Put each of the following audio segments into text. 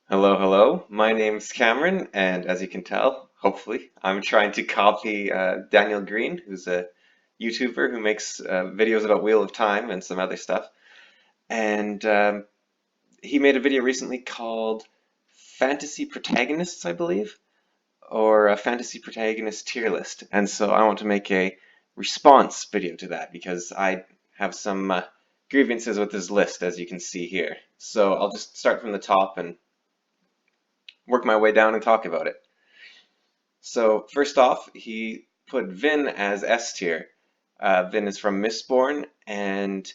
Hello, hello. My name's Cameron, and as you can tell, hopefully, I'm trying to copy Daniel Greene, who's a YouTuber who makes videos about Wheel of Time and some other stuff. And he made a video recently called Fantasy Protagonists, I believe, or a Fantasy Protagonist tier list. And so I want to make a response video to that because I have some grievances with his list, as you can see here. So I'll just start from the top and work my way down and talk about it. So first off, he put Vin as S tier. Vin is from Mistborn, and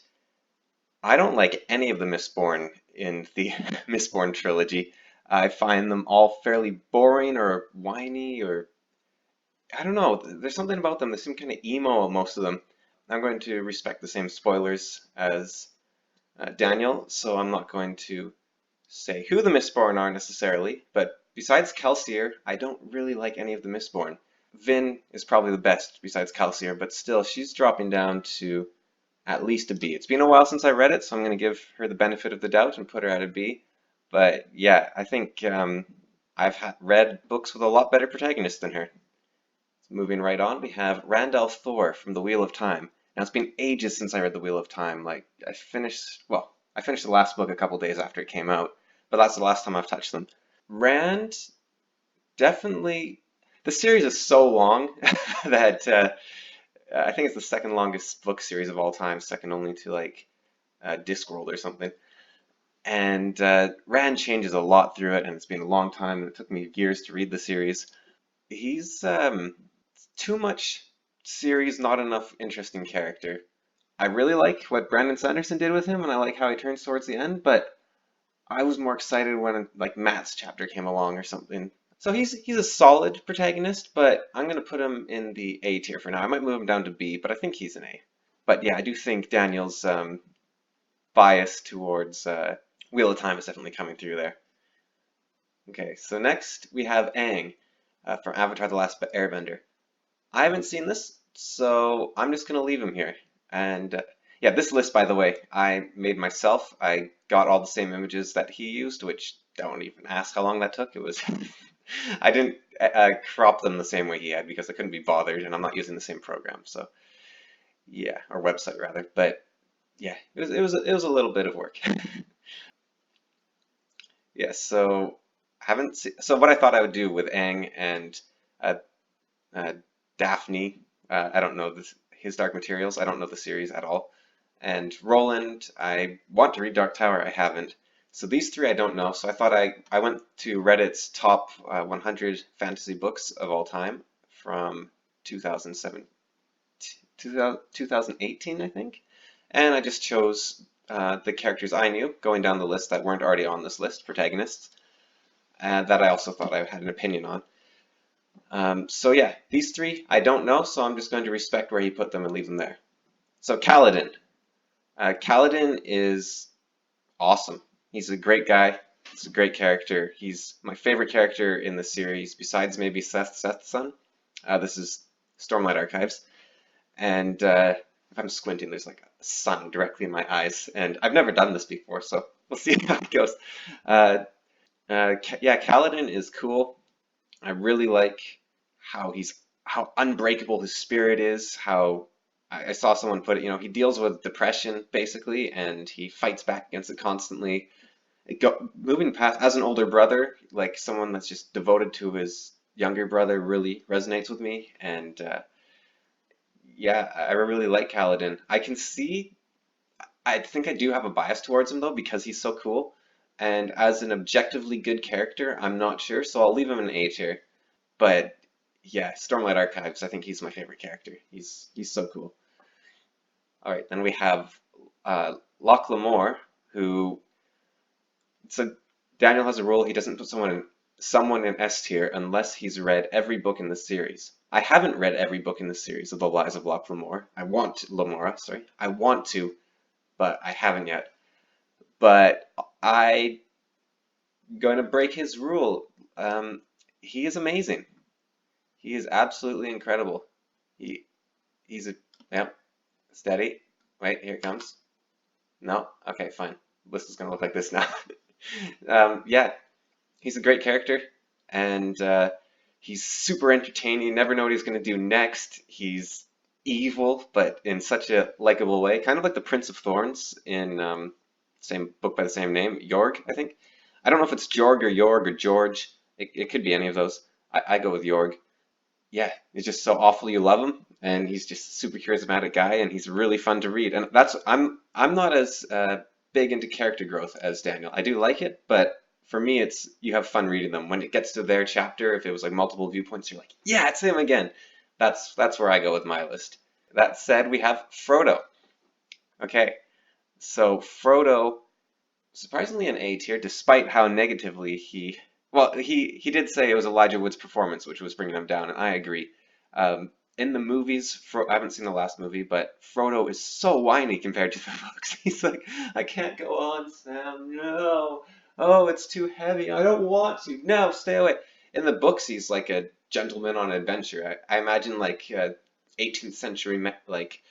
I don't like any of the Mistborn in the Mistborn trilogy. I find them all fairly boring or whiny, or I don't know. There's something about them that seem kind of emo, most of them. I'm going to respect the same spoilers as Daniel, so I'm not going to say who the Mistborn are necessarily, but besides Kelsier, I don't really like any of the Mistborn. Vin is probably the best besides Kelsier, but still, she's dropping down to at least a B. It's been a while since I read it, so I'm going to give her the benefit of the doubt and put her at a B. But yeah, I think read books with a lot better protagonists than her. Moving right on, we have Randolph Thor from The Wheel of Time. Now, it's been ages since I read The Wheel of Time. I finished the last book a couple days after it came out, but that's the last time I've touched them. Rand, definitely, the series is so long that I think it's the second longest book series of all time, second only to like Discworld or something. And Rand changes a lot through it, and it's been a long time, and it took me years to read the series. He's too much series, not enough interesting character. I really like what Brandon Sanderson did with him, and I like how he turns towards the end, but I was more excited when like Matt's chapter came along or something. So he's a solid protagonist, but I'm gonna put him in the A tier for now. I might move him down to B, but I think he's an A. But yeah, I do think Daniel's bias towards Wheel of Time is definitely coming through there. Okay, so next we have Aang from Avatar: The Last Airbender. I haven't seen this, so I'm just gonna leave him here. And yeah, this list, by the way, I made myself. I got all the same images that he used, which don't even ask how long that took. It was I didn't crop them the same way he had because I couldn't be bothered, and I'm not using the same program. So yeah, or website rather. But yeah, it was a little bit of work. Yeah, so so what I thought I would do with Aang and uh, uh, Daphne. I don't know his Dark Materials. I don't know the series at all. And Roland, I want to read Dark Tower. I haven't. So these three I don't know. So I thought I went to Reddit's top 100 fantasy books of all time from 2007, 2018, I think. And I just chose the characters I knew going down the list that weren't already on this list, protagonists, that I also thought I had an opinion on. So yeah, these three I don't know, so I'm just going to respect where he put them and leave them there. So Kaladin. Kaladin is awesome. He's a great guy. He's a great character. He's my favorite character in the series, besides maybe Seth's son. This is Stormlight Archives. And if I'm squinting, there's like a sun directly in my eyes. And I've never done this before, so we'll see how it goes. Uh, yeah, Kaladin is cool. I really like how unbreakable his spirit is. How I saw someone put it, he deals with depression basically, and he fights back against it constantly. Moving past as an older brother, like someone that's just devoted to his younger brother, really resonates with me. And yeah, I really like Kaladin. I think I do have a bias towards him though because he's so cool. And as an objectively good character, I'm not sure, so I'll leave him in A tier. But yeah, Stormlight Archives, I think he's my favorite character. He's so cool. All right, then we have Locke Lamore, who so Daniel has a rule. He doesn't put someone in S tier unless he's read every book in the series. I haven't read every book in the series of The Lies of Locke Lamore. Lamora, sorry. I want to, but I haven't yet. But I'm going to break his rule. He is amazing. He is absolutely incredible. He he's a yep. Steady. Wait, here it comes. No? Okay, fine. List is gonna look like this now. Yeah. He's a great character, and he's super entertaining. You never know what he's going to do next. He's evil, but in such a likable way, kind of like the Prince of Thorns in same book by the same name, Jorg, I think. I don't know if it's Jorg or Jorg or George. It could be any of those. I go with Jorg. Yeah, he's just so awful you love him, and he's just a super charismatic guy, and he's really fun to read. And that's I'm not as big into character growth as Daniel. I do like it, but for me, it's you have fun reading them. When it gets to their chapter, if it was like multiple viewpoints, you're like, yeah, it's him again. That's where I go with my list. That said, we have Frodo. Okay, so Frodo surprisingly an A tier, despite how negatively he did say it was Elijah Wood's performance which was bringing him down, and I agree. In the movies, I haven't seen the last movie, but Frodo is so whiny compared to the books. He's like, I can't go on, Sam. No. Oh, it's too heavy. I don't want to. No, stay away. In the books, he's like a gentleman on an adventure. I imagine like 18th century, like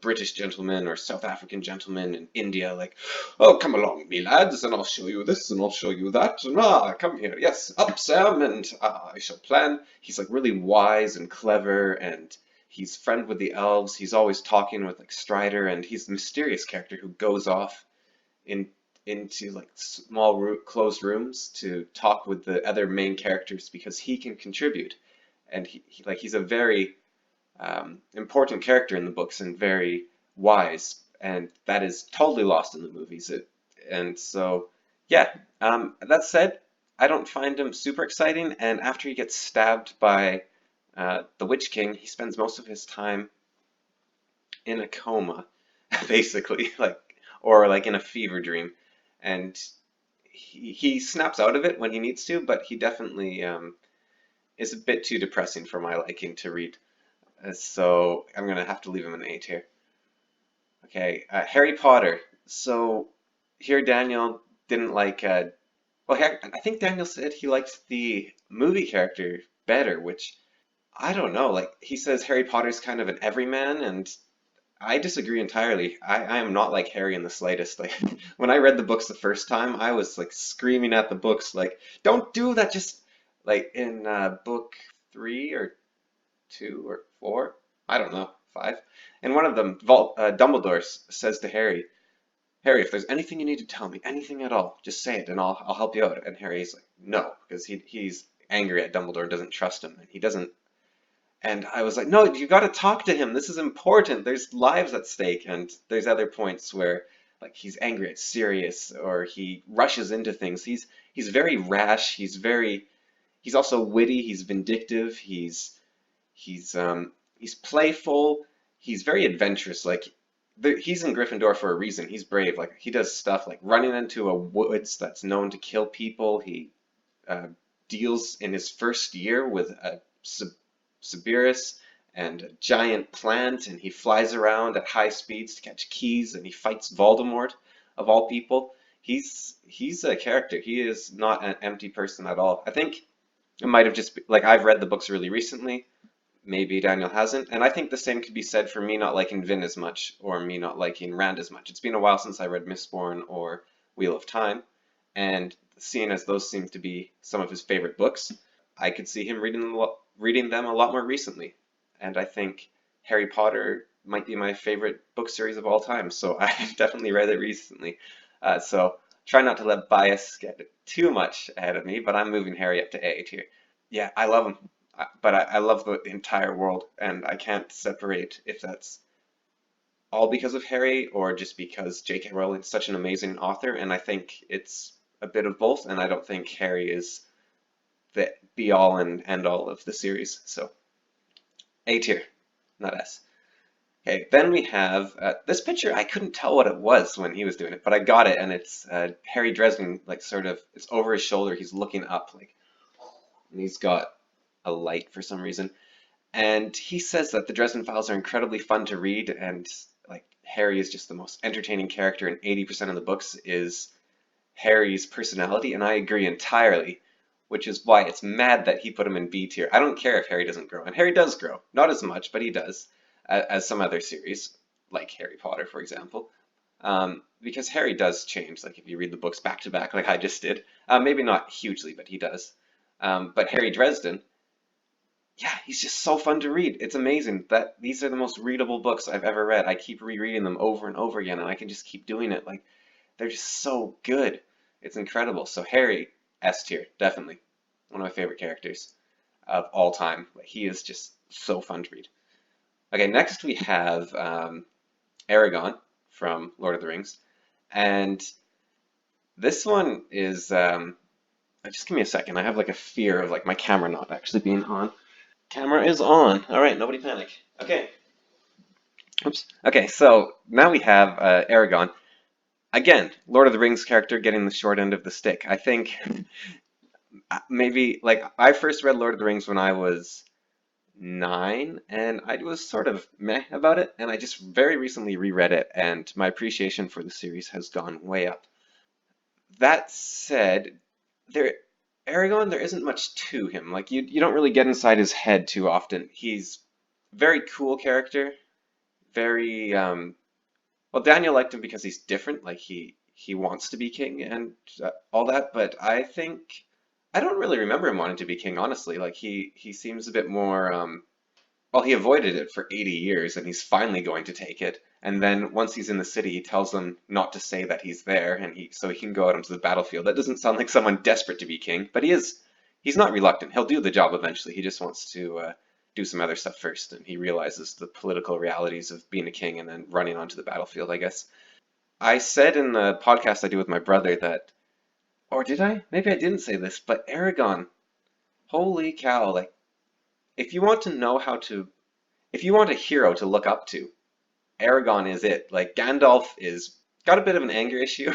British gentlemen or South African gentlemen in India, like, oh, come along, me lads, and I'll show you this, and I'll show you that, and come here, yes, up, Sam, and I shall plan. He's like really wise and clever, and he's friend with the elves. He's always talking with like Strider, and he's the mysterious character who goes off in into like small closed rooms to talk with the other main characters because he can contribute, and he's a very important character in the books and very wise, and that is totally lost in the movies. And so, yeah. That said, I don't find him super exciting. And after he gets stabbed by the Witch King, he spends most of his time in a coma, basically, or like in a fever dream, and he snaps out of it when he needs to, but he definitely is a bit too depressing for my liking to read. So I'm gonna have to leave him an A tier. Okay, Harry Potter. So here Daniel didn't like. I think Daniel said he liked the movie character better, which I don't know. Like he says Harry Potter's kind of an everyman, and I disagree entirely. I am not like Harry in the slightest. Like when I read the books the first time, I was like screaming at the books, like, "Don't do that!" Just like in book 3 or 2 or 4, I don't know, 5. And one of them, Dumbledore says to Harry, Harry, if there's anything you need to tell me, anything at all, just say it and I'll help you out. And Harry's like, no, because he's angry at Dumbledore and doesn't trust him. And he doesn't. And I was like, no, you got to talk to him. This is important. There's lives at stake. And there's other points where like he's angry at Sirius or he rushes into things. He's very rash. He's also witty. He's vindictive. He's playful. He's very adventurous. Like he's in Gryffindor for a reason. He's brave. Like he does stuff like running into a woods that's known to kill people. He uh, deals in his first year with a Cerberus and a giant plant, and he flies around at high speeds to catch keys, and he fights Voldemort of all people. He's a character. He is not an empty person at all. I think it might have just been, like I've read the books really recently. Maybe Daniel hasn't. And I think the same could be said for me not liking Vin as much or me not liking Rand as much. It's been a while since I read Mistborn or Wheel of Time, and seeing as those seem to be some of his favorite books, I could see him reading them a lot more recently. And I think Harry Potter might be my favorite book series of all time, so I've definitely read it recently. So try not to let bias get too much ahead of me, but I'm moving Harry up to A tier. Yeah, I love him. But I love the entire world, and I can't separate if that's all because of Harry or just because J.K. Rowling's such an amazing author, and I think it's a bit of both, and I don't think Harry is the be all and end all of the series. So A tier, not S. Okay, then we have this picture. I couldn't tell what it was when he was doing it, but I got it, and it's Harry Dresden, like sort of, it's over his shoulder. He's looking up, like, and he's got a light for some reason. And he says that the Dresden Files are incredibly fun to read, and like Harry is just the most entertaining character, and 80% of the books is Harry's personality, and I agree entirely, which is why it's mad that he put him in B tier. I don't care if Harry doesn't grow, and Harry does grow. Not as much, but he does, as some other series, like Harry Potter, for example. Because Harry does change, like if you read the books back to back, like I just did. Maybe not hugely, but he does. But Harry Dresden, yeah, he's just so fun to read. It's amazing that these are the most readable books I've ever read. I keep rereading them over and over again, and I can just keep doing it. Like they're just so good. It's incredible. So Harry, S tier, definitely one of my favorite characters of all time. Like, he is just so fun to read. Okay, next we have Aragon from Lord of the Rings, and this one is just give me a second. I have like a fear of like my camera not actually being on. Camera is on. All right, nobody panic. Okay. Oops. Okay, so now we have Aragon. Again, Lord of the Rings character getting the short end of the stick. I think maybe like I first read Lord of the Rings when I was 9, and I was sort of meh about it, and I just very recently reread it, and my appreciation for the series has gone way up. That said, there Aragorn, there isn't much to him. Like you don't really get inside his head too often. He's very cool character, very well, Daniel liked him because he's different, like he wants to be king and all that, but I think I don't really remember him wanting to be king, honestly. Like he seems a bit more well, he avoided it for 80 years and he's finally going to take it. And then once he's in the city, he tells them not to say that he's there and he can go out onto the battlefield. That doesn't sound like someone desperate to be king, but he's not reluctant. He'll do the job eventually. He just wants to do some other stuff first, and he realizes the political realities of being a king and then running onto the battlefield, I guess. I said in the podcast I do with my brother that, or did I? Maybe I didn't say this, but Aragon, holy cow, like if you want to know how to if you want a hero to look up to, Aragon is it. Like Gandalf is got a bit of an anger issue.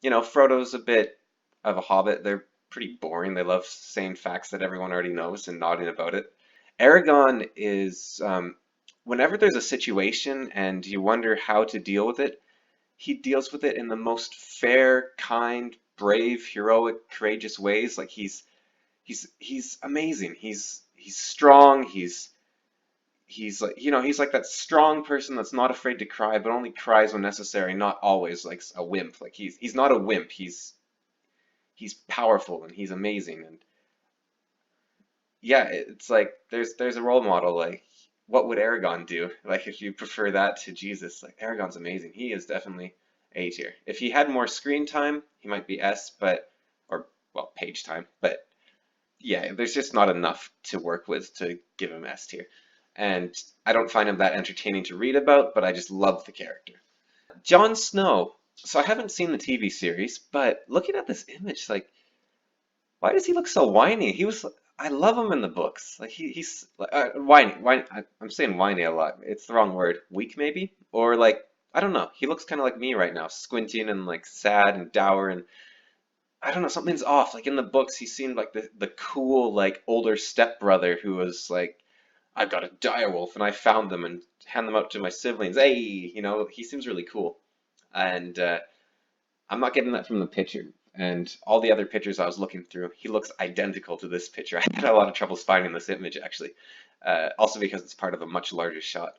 Frodo's a bit of a hobbit. They're pretty boring. They love saying facts that everyone already knows and nodding about it. Aragon is whenever there's a situation and you wonder how to deal with it, he deals with it in the most fair, kind, brave, heroic, courageous ways. Like he's amazing. He's strong. He's like he's like that strong person that's not afraid to cry, but only cries when necessary, not always like a wimp. Like he's not a wimp. He's powerful and he's amazing. And yeah, it's like there's a role model. Like what would Aragon do? Like if you prefer that to Jesus, like Aragon's amazing. He is definitely A tier. If he had more screen time, he might be S, but or well, page time, but yeah, there's just not enough to work with to give him S tier. And I don't find him that entertaining to read about, but I just love the character. Jon Snow. So I haven't seen the TV series, but looking at this image, like, why does he look so whiny? I love him in the books. Like he's whiny. I'm saying whiny a lot. It's the wrong word. Weak maybe, or like I don't know. He looks kind of like me right now, squinting and like sad and dour, and I don't know. Something's off. Like in the books, he seemed like the cool like older stepbrother who was like, I've got a direwolf and I found them and hand them out to my siblings. Hey, he seems really cool. And I'm not getting that from the picture. And all the other pictures I was looking through, he looks identical to this picture. I had a lot of trouble finding this image actually. Also because it's part of a much larger shot.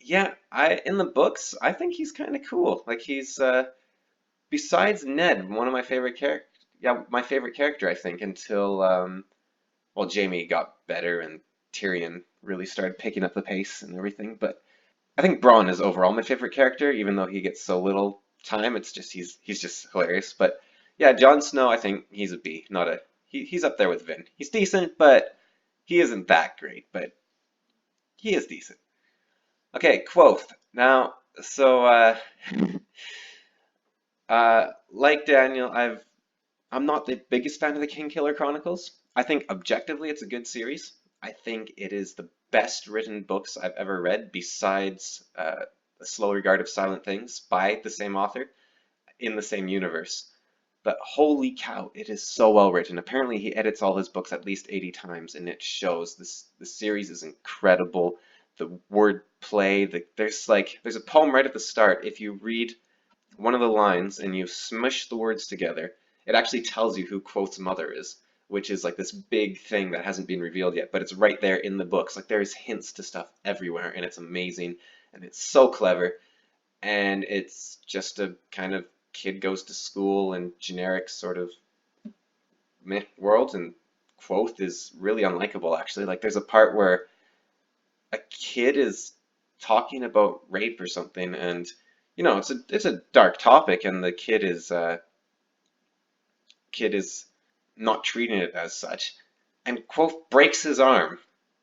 Yeah, I in the books, I think he's kind of cool. Like he's besides Ned, one of my favorite character. Yeah, my favorite character I think until well, Jamie got better and Tyrion really started picking up the pace and everything. But I think Bronn is overall my favorite character, even though he gets so little time. It's just he's just hilarious. But yeah, Jon Snow, I think he's a B, not a he's up there with Vin. He's decent, but he isn't that great, but he is decent. Okay, Quoth. Now, so like Daniel, I'm not the biggest fan of the King Killer Chronicles. I think objectively it's a good series. I think it is the best written books I've ever read, besides A Slow Regard of Silent Things by the same author in the same universe. But holy cow, it is so well written. Apparently, he edits all his books at least 80 times, and it shows. The series is incredible. The word play, there's a poem right at the start. If you read one of the lines and you smush the words together, it actually tells you who Quoth's mother is, which is like this big thing that hasn't been revealed yet, but it's right there in the books. Like there's hints to stuff everywhere, and it's amazing, and it's so clever. and it's just a kind of kid goes to school and generic sort of meh world, and Quoth is really unlikable actually. Like there's a part where a kid is talking about rape or something, and it's a dark topic, and the kid is not treating it as such, and Quoth breaks his arm.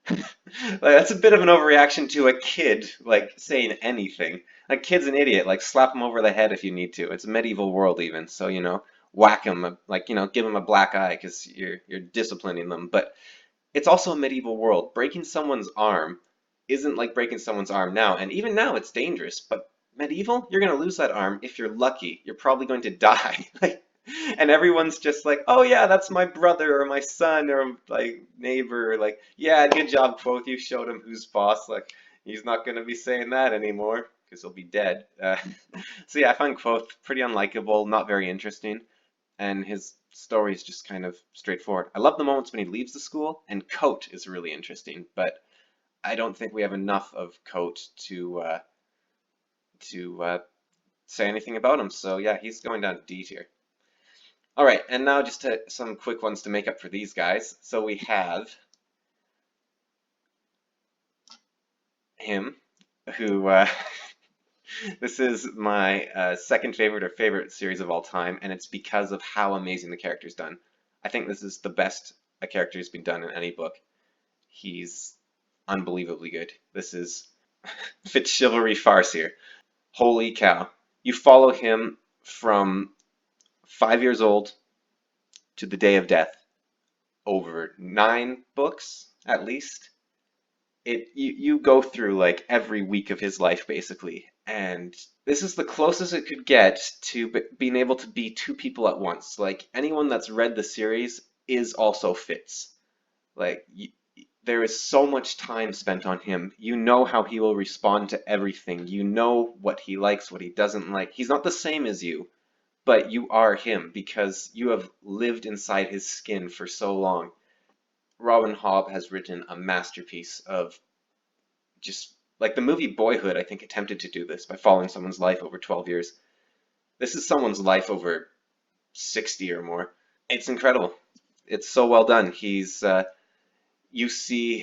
Like that's a bit of an overreaction to a kid like saying anything. Like kid's an idiot. Like slap him over the head if you need to. It's a medieval world even, so whack him, like give him a black eye because you're disciplining them. But it's also a medieval world. Breaking someone's arm isn't like breaking someone's arm now, and even now it's dangerous. But medieval, you're gonna lose that arm if you're lucky. You're probably going to die. Like, and everyone's just like, "Oh yeah, that's my brother or my son or like neighbor." Or, like, yeah, good job, both. You showed him who's boss. Like, he's not gonna be saying that anymore because he'll be dead. So yeah, I find Quoth pretty unlikable, not very interesting, and his story is just kind of straightforward. I love the moments when he leaves the school, and Coat is really interesting, but I don't think we have enough of Coat to say anything about him. So yeah, he's going down to D tier. All right, and now just some quick ones to make up for these guys. So we have him, who this is my second favorite or favorite series of all time, and it's because of how amazing the character's done. I think this is the best a character's been done in any book. He's unbelievably good. This is Fitz chivalry farce here. Holy cow. You follow him from 5 years old to the day of death, over 9 books at least. You go through like every week of his life basically, and this is the closest it could get to being able to be two people at once. Like anyone that's read the series is also Fitz. Like there is so much time spent on him. You know how he will respond to everything. You know what he likes, what he doesn't like. He's not the same as you, but you are him because you have lived inside his skin for so long. Robin Hobb has written a masterpiece of just like the movie Boyhood, I think attempted to do this by following someone's life over 12 years. This is someone's life over 60 or more. It's incredible. It's so well done. You see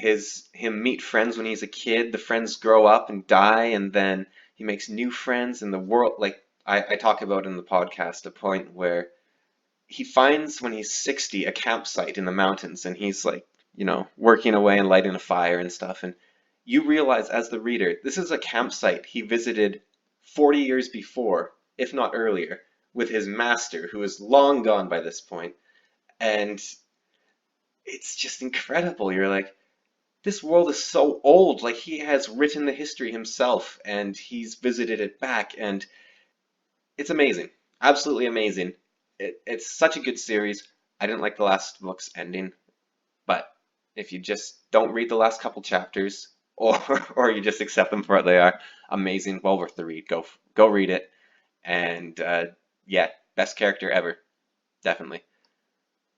him meet friends when he's a kid. The friends grow up and die, and then he makes new friends in the world. Like I talk about in the podcast, a point where he finds when he's 60 a campsite in the mountains, and he's like, working away and lighting a fire and stuff. And you realize as the reader, this is a campsite he visited 40 years before, if not earlier, with his master, who is long gone by this point. And it's just incredible. You're like, this world is so old. Like he has written the history himself and he's visited it back, and it's amazing. Absolutely amazing. It's such a good series. I didn't like the last book's ending, but if you just don't read the last couple chapters or or you just accept them for what they are, amazing, well worth the read. Go read it. And yeah, best character ever, definitely.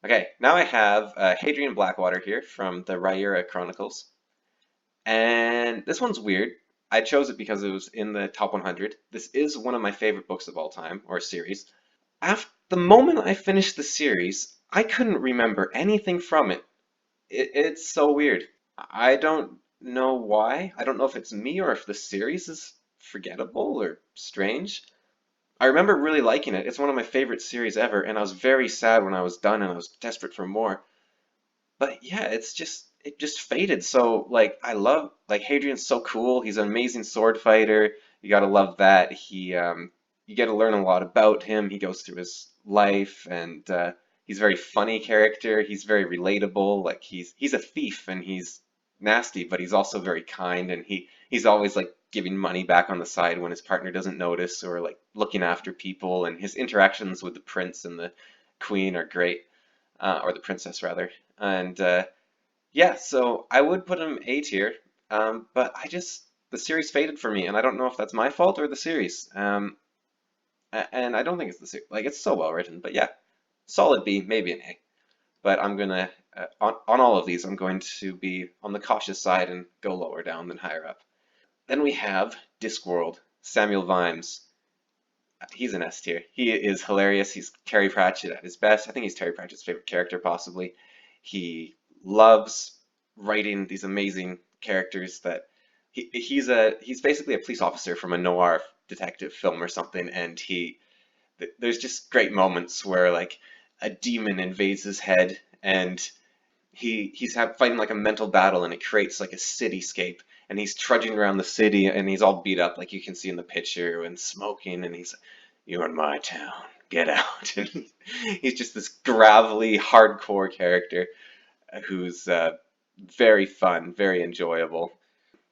Okay, now I have Hadrian Blackwater here from the Rhaenyra Chronicles. And this one's weird. I chose it because it was in the top 100. This is one of my favorite books of all time, or series. After the moment I finished the series, I couldn't remember anything from it. It's so weird. I don't know why. I don't know if it's me or if the series is forgettable or strange. I remember really liking it. It's one of my favorite series ever, and I was very sad when I was done and I was desperate for more. But yeah, it just faded. So like I love like Hadrian's so cool. He's an amazing sword fighter. You gotta love that. You get to learn a lot about him. He goes through his life, and he's a very funny character. He's very relatable. Like he's a thief and he's nasty, but he's also very kind, and he's always like giving money back on the side when his partner doesn't notice, or like looking after people, and his interactions with the prince and the queen are great, or the princess rather. And yeah, so I would put him A tier, but the series faded for me, and I don't know if that's my fault or the series. And I don't think it's the series. Like, it's so well written, but yeah, solid B, maybe an A. But I'm gonna, on all of these, I'm going to be on the cautious side and go lower down than higher up. Then we have Discworld. Samuel Vimes. He's an S tier. He is hilarious. He's Terry Pratchett at his best. I think he's Terry Pratchett's favorite character, possibly. He loves writing these amazing characters that he's basically a police officer from a noir detective film or something, and there's just great moments where like a demon invades his head and fighting like a mental battle and it creates like a cityscape and he's trudging around the city and he's all beat up like you can see in the picture and smoking and he's you're in my town, get out. And he's just this gravelly hardcore character who's very fun, very enjoyable,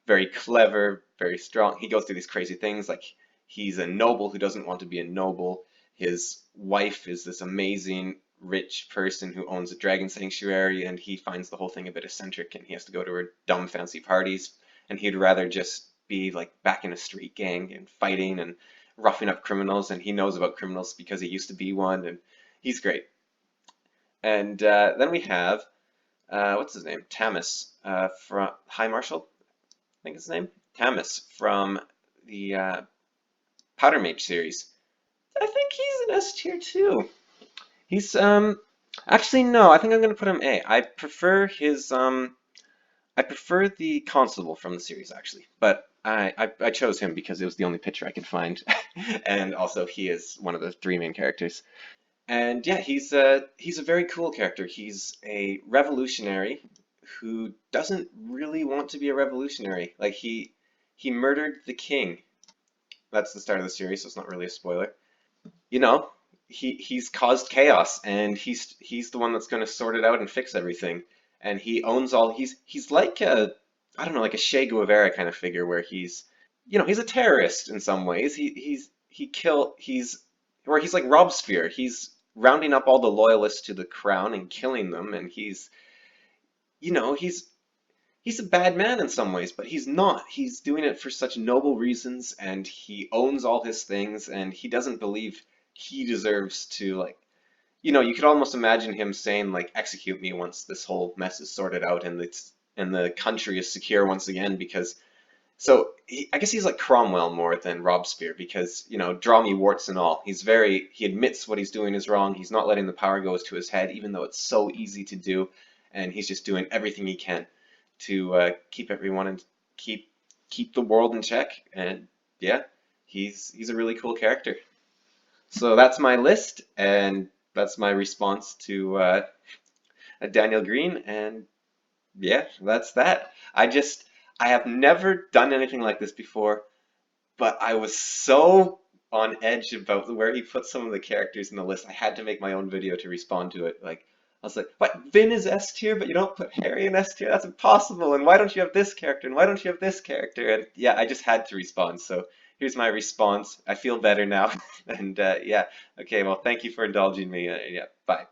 very clever, very strong. He goes through these crazy things like he's a noble who doesn't want to be a noble. His wife is this amazing rich person who owns a dragon sanctuary, and he finds the whole thing a bit eccentric, and he has to go to her dumb fancy parties, and he'd rather just be like back in a street gang and fighting and roughing up criminals, and he knows about criminals because he used to be one, and he's great. And then we have what's his name? Tamis from High Marshal, I think his name, Tamis from the Powder Mage series. I think he's an S tier too. He's actually no, I think I'm gonna put him A. I prefer the Constable from the series actually, but I chose him because it was the only picture I could find, and also he is one of the three main characters. And yeah, he's a very cool character. He's a revolutionary who doesn't really want to be a revolutionary. Like he murdered the king. That's the start of the series, so it's not really a spoiler. You know, he's caused chaos and he's the one that's going to sort it out and fix everything. And he owns all he's like a I don't know, like a Che Guevara kind of figure where he's a terrorist in some ways. He's like Robespierre. He's rounding up all the loyalists to the crown and killing them and you know, he's a bad man in some ways, but he's not. He's doing it for such noble reasons, and he owns all his things, and he doesn't believe he deserves to like. You could almost imagine him saying like, "Execute me once this whole mess is sorted out and the country is secure once again." Because I guess he's like Cromwell more than Robespierre because, draw me warts and all. He admits what he's doing is wrong. He's not letting the power go to his head, even though it's so easy to do, and he's just doing everything he can to keep everyone and keep the world in check. And yeah, he's a really cool character. So that's my list, and that's my response to Daniel Greene, and yeah, that's that. I have never done anything like this before, but I was so on edge about where he put some of the characters in the list. I had to make my own video to respond to it. Like, I was like, what? Vin is S tier, but you don't put Harry in S tier? That's impossible. And why don't you have this character? And why don't you have this character? And yeah, I just had to respond. So here's my response. I feel better now. And yeah, okay, well, thank you for indulging me. Yeah, bye.